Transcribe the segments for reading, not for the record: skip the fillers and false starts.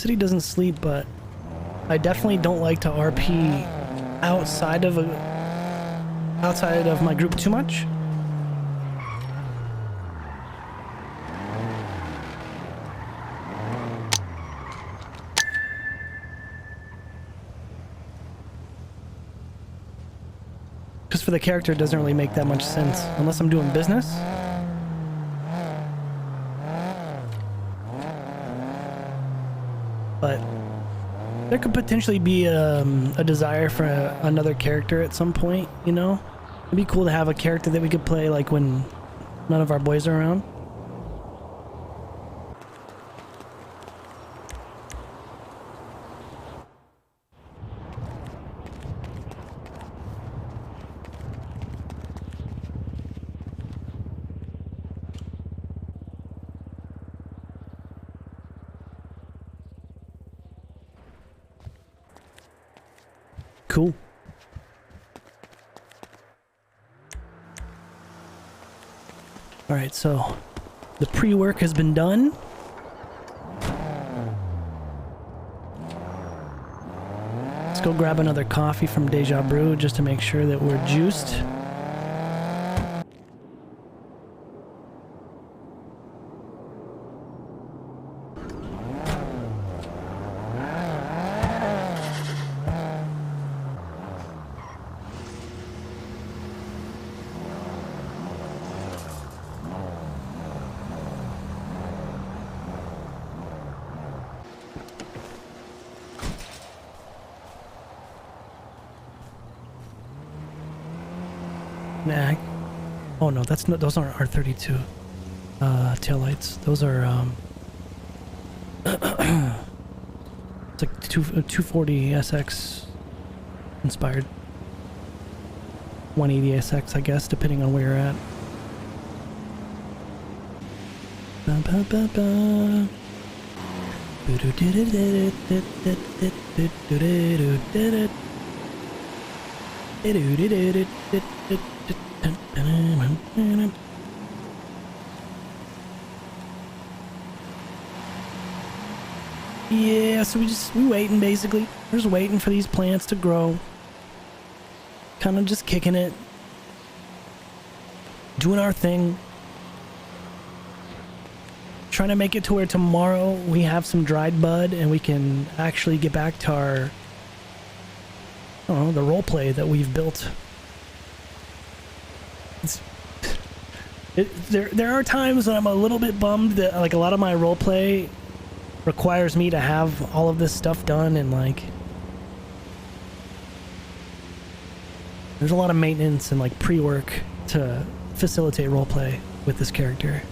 city doesn't sleep, but I definitely don't like to RP outside of my group too much. Because for the character, it doesn't really make that much sense unless I'm doing business. But there could potentially be a desire for another character at some point, you know? It'd be cool to have a character that we could play like when none of our boys are around. Cool. All right, so the pre-work has been done. Let's go grab another coffee from Deja Brew just to make sure that we're juiced. Nah. Oh no, that's not. Those aren't R32 taillights. Those are it's like 240 SX inspired. 180 SX, I guess, depending on where you're at. Ba, ba, ba, ba. Yeah, so we waiting basically. We're just waiting for these plants to grow. Kind of just kicking it. Doing our thing. Trying to make it to where tomorrow we have some dried bud and we can actually get back to our, I don't know, the role play that we've built. There are times when I'm a little bit bummed that like a lot of my role play requires me to have all of this stuff done, and like there's a lot of maintenance and like pre-work to facilitate role play with this character.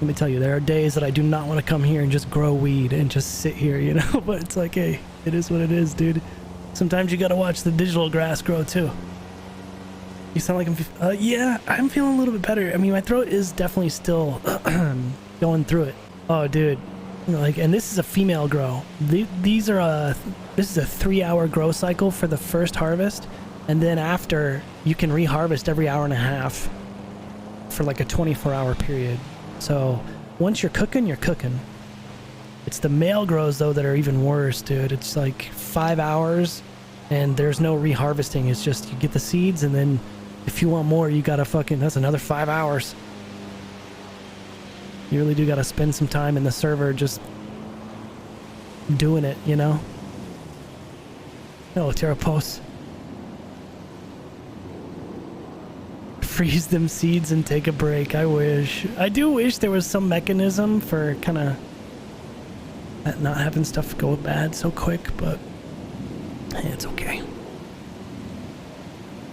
Let me tell you, there are days that I do not want to come here and just grow weed and just sit here, you know, but it's like, hey, it is what it is, dude. Sometimes you gotta watch the digital grass grow too. You sound like I'm... yeah, I'm feeling a little bit better. I mean, my throat is definitely still going through it. Oh, dude. You know, like, and this is a female grow. These are this is a 3-hour grow cycle for the first harvest. And then after, you can reharvest every hour and a half for like a 24-hour period. So once you're cooking, you're cooking. It's the male grows, though, that are even worse, dude. It's like 5 hours and there's no reharvesting. It's just you get the seeds, and then if you want more, you gotta that's another 5 hours. You really do gotta spend some time in the server just doing it, you know? Oh, Terrapos. Freeze them seeds and take a break. I wish. I do wish there was some mechanism for kind of not having stuff go bad so quick, but hey, it's okay.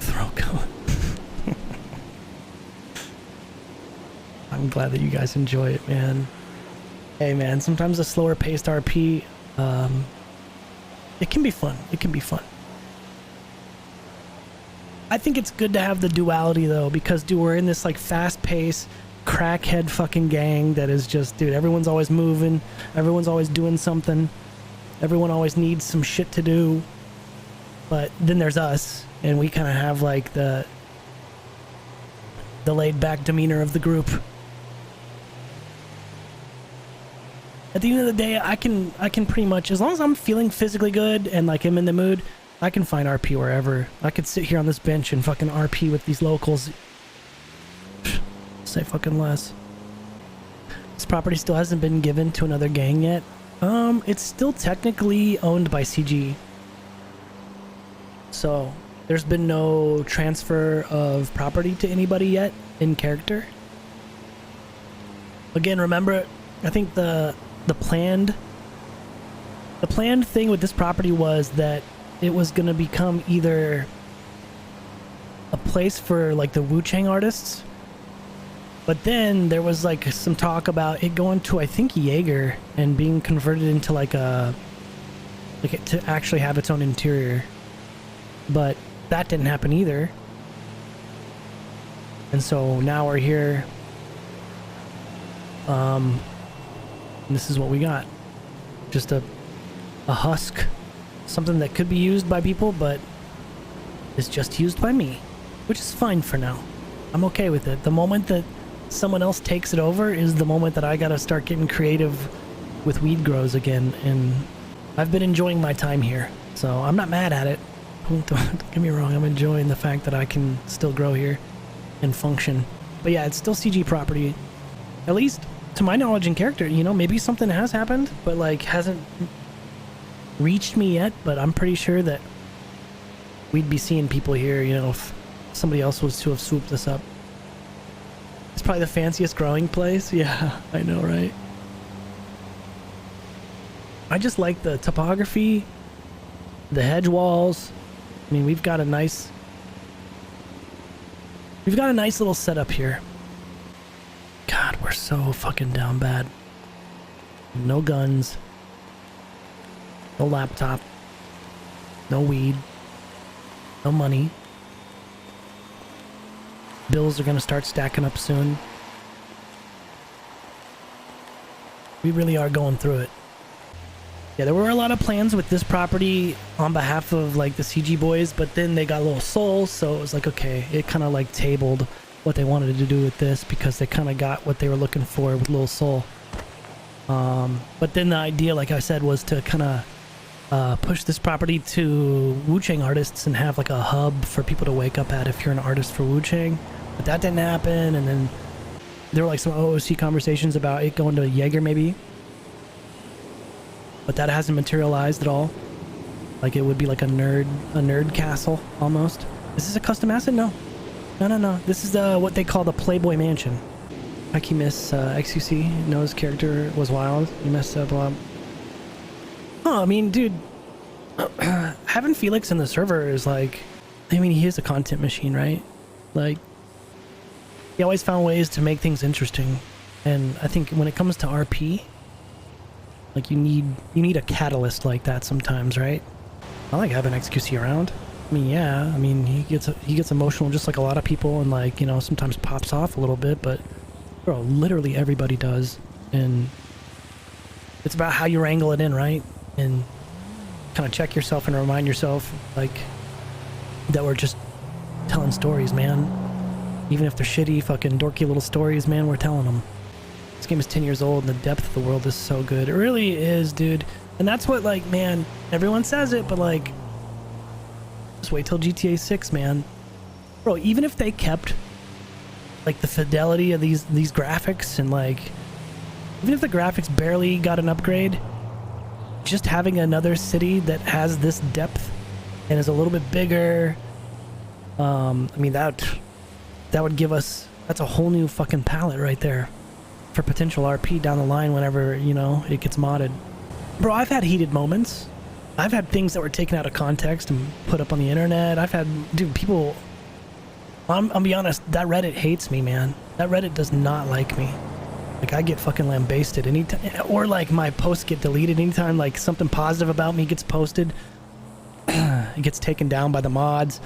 Throw going. I'm glad that you guys enjoy it, man. Hey, man, sometimes a slower paced RP, it can be fun. It can be fun. I think it's good to have the duality, though, because, dude, we're in this, like, fast-paced, crackhead fucking gang that is just, dude, everyone's always moving. Everyone's always doing something. Everyone always needs some shit to do. But then there's us, and we kind of have, like, the laid-back demeanor of the group. At the end of the day, I can pretty much, as long as I'm feeling physically good and like I'm in the mood, I can find RP wherever. I could sit here on this bench and fucking RP with these locals. Say fucking less. This property still hasn't been given to another gang yet. It's still technically owned by CG. So there's been no transfer of property to anybody yet in character. Again, remember, I think the planned thing with this property was that it was gonna become either a place for like the Wu Chang artists, but then there was like some talk about it going to, I think, Jaeger and being converted into like to actually have its own interior. But that didn't happen either. And so now we're here. And this is what we got. Just a husk. Something that could be used by people, but is just used by me. Which is fine for now. I'm okay with it. The moment that someone else takes it over is the moment that I gotta start getting creative with weed grows again. And I've been enjoying my time here. So I'm not mad at it. Don't get me wrong, I'm enjoying the fact that I can still grow here and function. But yeah, it's still CG property. At least to my knowledge and character, you know, maybe something has happened, but like hasn't reached me yet, but I'm pretty sure that we'd be seeing people here, you know, if somebody else was to have swooped this up. It's probably the fanciest growing place. Yeah, I know, right? I just like the topography, the hedge walls. I mean, we've got a nice little setup here. God, we're so fucking down bad. No guns. No laptop. No weed. No money. Bills are gonna start stacking up soon. We really are going through it. Yeah, there were a lot of plans with this property on behalf of like the CG boys, but then they got a little soul, so it was like, okay, it kind of like tabled what they wanted to do with this because they kind of got what they were looking for with Little Soul. But then the idea, like I said, was to kind of push this property to Wu Chang artists and have like a hub for people to wake up at if you're an artist for Wu Chang. But that didn't happen, and then there were like some OOC conversations about it going to Jaeger maybe. But that hasn't materialized at all. Like it would be like a nerd castle almost. Is this a custom asset? No. No. This is what they call the Playboy Mansion. Like he miss XQC, know his character was wild. He messed up a lot. Oh, I mean, dude, having Felix in the server is like, I mean, he is a content machine, right? Like, he always found ways to make things interesting. And I think when it comes to RP, like you need a catalyst like that sometimes, right? I like having XQC around. I mean, yeah, I mean, he gets emotional just like a lot of people, and like, you know, sometimes pops off a little bit, but bro, literally everybody does. And it's about how you wrangle it in, right? And kind of check yourself and remind yourself like that we're just telling stories, man. Even if they're shitty, fucking dorky little stories, man, we're telling them. This game is 10 years old and the depth of the world is so good. It really is, dude. And that's what, like, man, everyone says it, but like, just wait till GTA 6, man. Bro, even if they kept like the fidelity of these graphics, and like, even if the graphics barely got an upgrade, just having another city that has this depth and is a little bit bigger, I mean, that would give us, that's a whole new fucking palette right there for potential RP down the line whenever, you know, it gets modded. Bro, I've had heated moments. I've had things that were taken out of context and put up on the internet. I've had, dude, people, I'll be honest, that Reddit hates me, man. That Reddit does not like me. Like, I get fucking lambasted anytime, or like my posts get deleted anytime like something positive about me gets posted. It gets taken down by the mods.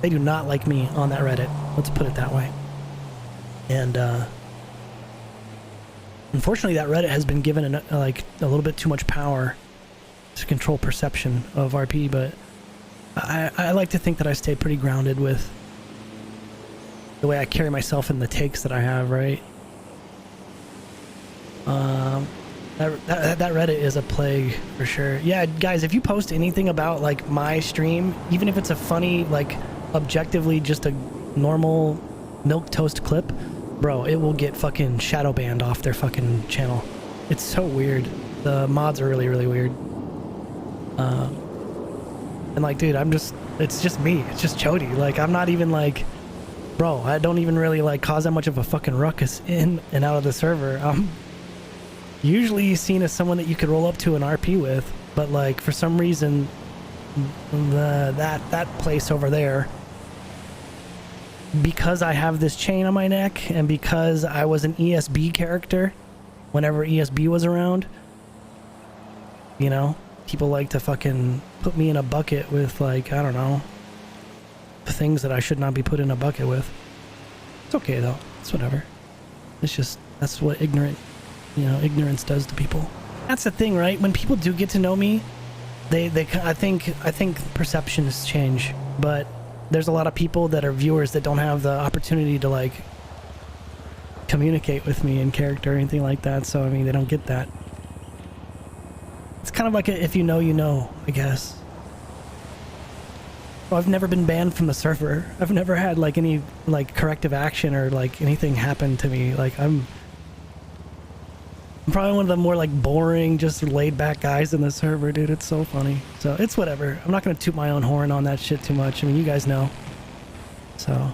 They do not like me on that Reddit. Let's put it that way. And unfortunately, that Reddit has been given like a little bit too much power to control perception of RP, but I like to think that I stay pretty grounded with the way I carry myself and the takes that I have, right? That Reddit is a plague for sure. Yeah, guys, if you post anything about like my stream, even if it's a funny, like objectively just a normal milquetoast clip, bro, it will get fucking shadow banned off their fucking channel. It's so weird. The mods are really, really weird. And like, dude, it's just me. It's just Chodie. Like, I'm not even like, bro, I don't even really like cause that much of a fucking ruckus in and out of the server. Usually seen as someone that you could roll up to an RP with, but like for some reason that place over there, because I have this chain on my neck and because I was an ESB character whenever ESB was around, you know, people like to fucking put me in a bucket with, like, I don't know, things that I should not be put in a bucket with. It's okay though, it's whatever. It's just, that's what ignorance does to people. That's the thing, right? When people do get to know me, I think perceptions change, but there's a lot of people that are viewers that don't have the opportunity to like communicate with me in character or anything like that, so I mean, they don't get that. It's kind of like if you know, you know, I guess. Well, I've never been banned from the server. I've never had like any like corrective action or like anything happen to me. Like I'm probably one of the more like boring, just laid back guys in the server, dude. It's so funny. So it's whatever. I'm not gonna toot my own horn on that shit too much. I mean, you guys know. So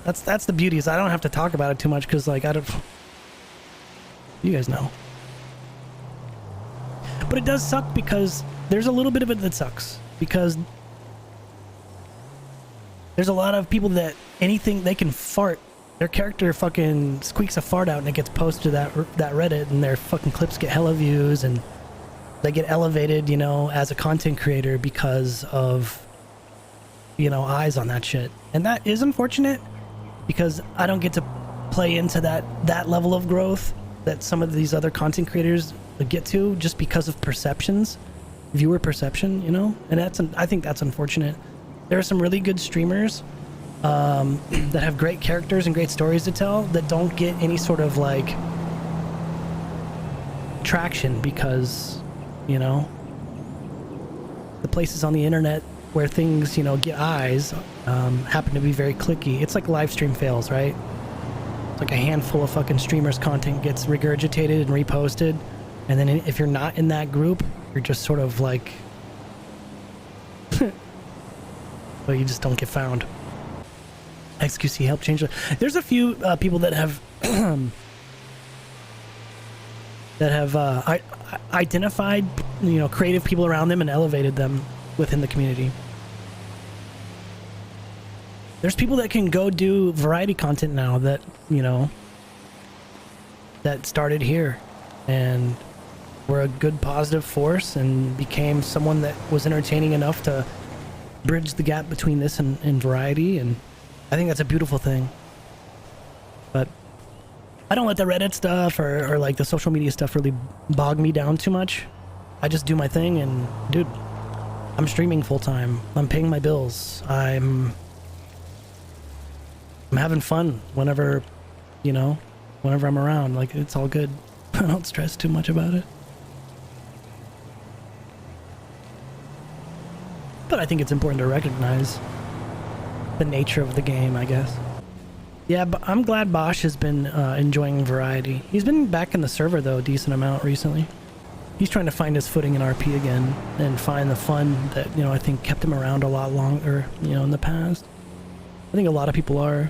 that's the beauty, is I don't have to talk about it too much because like you guys know. But it does suck because there's a little bit of it that sucks, because there's a lot of people that anything they can fart, their character fucking squeaks a fart out and it gets posted to that Reddit, and their fucking clips get hella views and they get elevated, you know, as a content creator because of, you know, eyes on that shit. And that is unfortunate because I don't get to play into that level of growth that some of these other content creators get to, just because of perceptions, viewer perception, you know. And I think that's unfortunate. There are some really good streamers that have great characters and great stories to tell that don't get any sort of like traction because, you know, the places on the internet where things, you know, get eyes happen to be very clicky. It's like live stream fails, right? It's like a handful of fucking streamers' content gets regurgitated and reposted, and then if you're not in that group, you're just sort of like well, you just don't get found. XQC helped change it. There's a few people that have identified, you know, creative people around them and elevated them within the community. There's people that can go do variety content now that, you know, that started here and were a good positive force and became someone that was entertaining enough to bridge the gap between this and variety, and I think that's a beautiful thing. But I don't let the Reddit stuff or like the social media stuff really bog me down too much. I just do my thing, and dude, I'm streaming full time. I'm paying my bills. I'm having fun whenever, you know, whenever I'm around. Like, it's all good. I don't stress too much about it. But I think it's important to recognize the nature of the game, I guess. Yeah, but I'm glad Bosch has been enjoying variety. He's been back in the server, though, a decent amount recently. He's trying to find his footing in RP again and find the fun that, you know, I think kept him around a lot longer, you know, in the past. I think a lot of people are.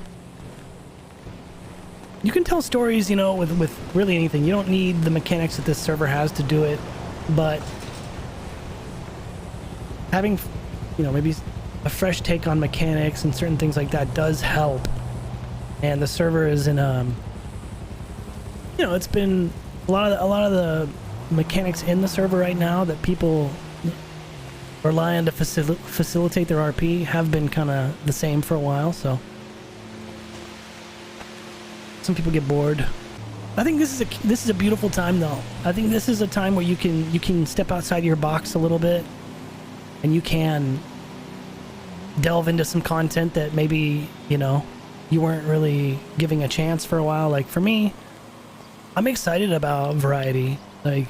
You can tell stories, you know, with really anything. You don't need the mechanics that this server has to do it, but having, you know, maybe a fresh take on mechanics and certain things like that does help. And the server is in you know, it's been a lot of the mechanics in the server right now that people rely on to facilitate their RP have been kind of the same for a while, so some people get bored. I think this is a beautiful time, though. I think this is a time where you can step outside your box a little bit, and you can delve into some content that maybe, you know, you weren't really giving a chance for a while. Like for me, I'm excited about variety. Like,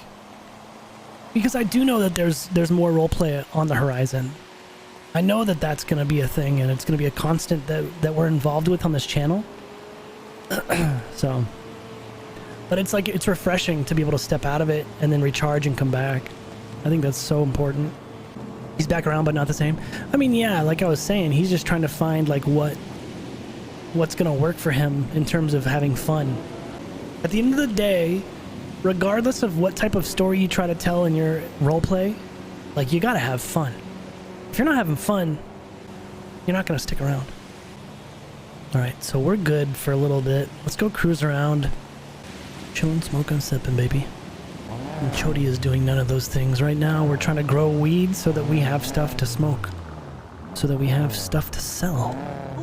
Because I do know that there's more roleplay on the horizon. I know that that's going to be a thing, and it's going to be a constant that we're involved with on this channel. So, but it's like, it's refreshing to be able to step out of it and then recharge and come back. I think that's so important. He's back around, but not the same. I mean, yeah, like I was saying, he's just trying to find like what's going to work for him in terms of having fun. At the end of the day, regardless of what type of story you try to tell in your roleplay, like, you got to have fun. If you're not having fun, you're not going to stick around. All right, so we're good for a little bit. Let's go cruise around. Chilling, smoking, sipping, baby. And Chodie is doing none of those things right now. We're trying to grow weed so that we have stuff to smoke. So that we have stuff to sell.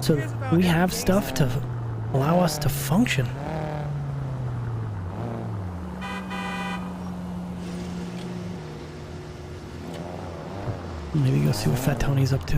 So that we have stuff to allow us to function. Maybe go see what Fat Tony's up to.